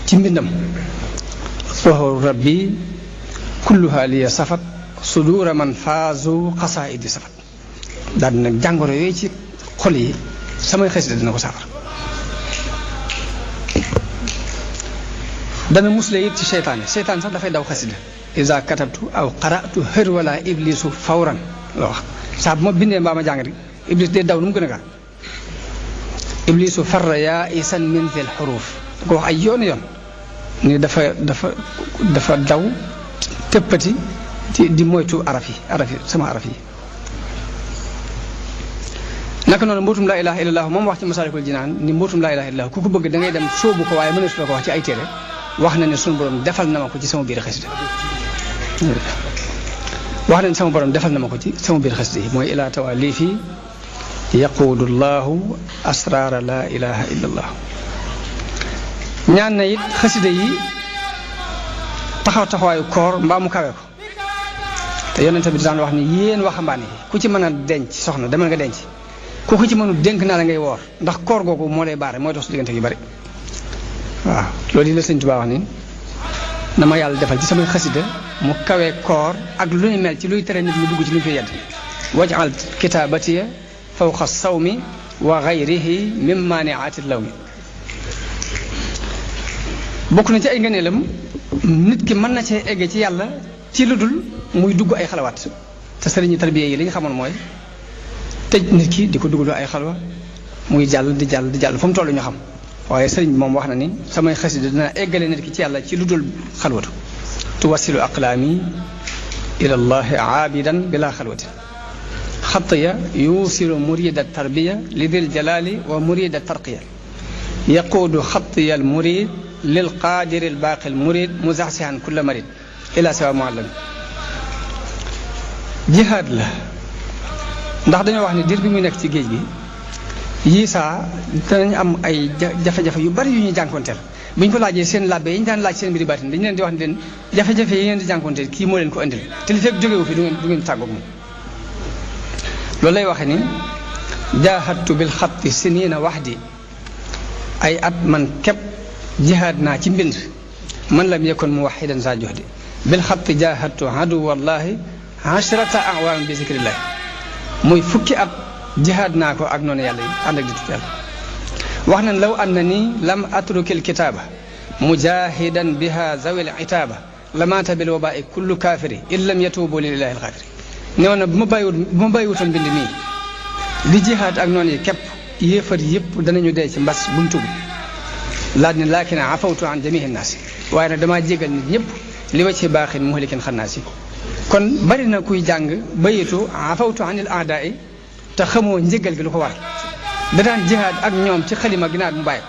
ci mbindam soxoru rabbi kulluha liya safat sudura man faazu xasaidi safat daal di nag jàngoro yooyu ci xol yi samay xasida dina ko saafara dana musle it ci seytaan sax dafay daw xasida iza katabtu aw qara'tu hër wala iblisu fawran la wax saa bu ma bindee mbaa ma jàng rek iblis day daw nu mu gën a gaaw iblisu farra yaa isan min zil xuruuf da ko wax ay yoon ni dafa daw tëppati di moytu araf yi sama araf yi naka noonu mbootum laa ilaha illallah moom wax ci masaalikul jinaan ni mbootum laa ilaha illallah ku ko bëgg da ngay dem sóobu ko waaye mënees la ko wax ci ay téere wax na ne sunu borom defal na ma ko ci sama biir xasida yi mooy ilaa tawa lii fii yaquudu llahu asraara laa ilaha illallah ñaan na it xasida yi taxawaayu koor mbaa mu kawe ko te yonente bi daan wax ni yéen waxambaane yi ku ci mën a denc soxna demal nga denc ku ko ci mënu dénk naa la ngay woor ndax koor googu moo lay baare mooy dox su diggante yu bari waaw loolu yi la Sëñ Tuubaa wax ni na ma yàlla defal ci samay xasida mu kawee koor ak lu ñu mel ci luy tere nit mu dugg ci lu ñu koy yedd waj'al kitaabatiya fawqa sawmi wa gayrihi min maaniaati lawmi bokk na ci ay ngëneelam nit ki mën na cee egge ci yàlla ci lu dul muy dugg ay xalawaat te sëriñu tarbiya yi li ñu xamoon mooy tëj nit ki di ko duggaloo ay xalwa muy jàll di jàll fu mu toll ñu xam waaye sëriñ bi moom wax na ni samay xasida dina eggale nit ki ci yàlla ci lu dul xalwatu tuwasilu aqlaami ila llahi aabidan bila xalwatin xatiya yuusilu murida tarbiya li dil jalali wa murida tarqiya yaquudu xatiya al murid lil qaadiri al baaqi al murid muzaxsihan kulla marid ila sawa muallam jihaad la ndax dañoo wax ni diir bi muy nekk ci géej gi yii saa danañ am ay jafe-jafe yu bari yu ñuy jànkonteel bu ñu ko laajee seen labbe yi ñu daan laaj seen mbiri baatin dañu leen di wax ni leen jafe-jafe yi ngeen di jànkonteel kii moo leen ko indil te li fekk jógewu fi du ngeen tàggoog moom loolu lay waxe ni jaahadtu bil xatti siniina waxdi ay at man képp jihaad naa ci mbind man lam yakun muwaxidan sa joxdi bil xatti jaahadtu adu wallahi ashrata awaam bi zikrillahi muy fukki at jihaad naa ko ak noonu yàlla yi ànd ak di tudd yàlla wax nañ law anna ni lam atrukil kitaaba mujahidan biha zawil itaaba lamaata bil wabaai kullu kaafiri in lam yatuubu lillahi alxaafiri nee na bu ma bàyyiwutoon mbind mii di jihaad ak noonu yi képp yéefar yëpp danañu dee ci mbas buñ tuub laaj ne laakin afawtu an jamihi naasi waaye nag damaa jégal nit ñëpp li wa ci baaxin muhlikin xannaasi kon bari na kuy jàng bayitu afawtu anil aadaa te xamoo njëgal gi lu ko war da daan jihaad ak ñoom ci xalima ginaar mu bàyyi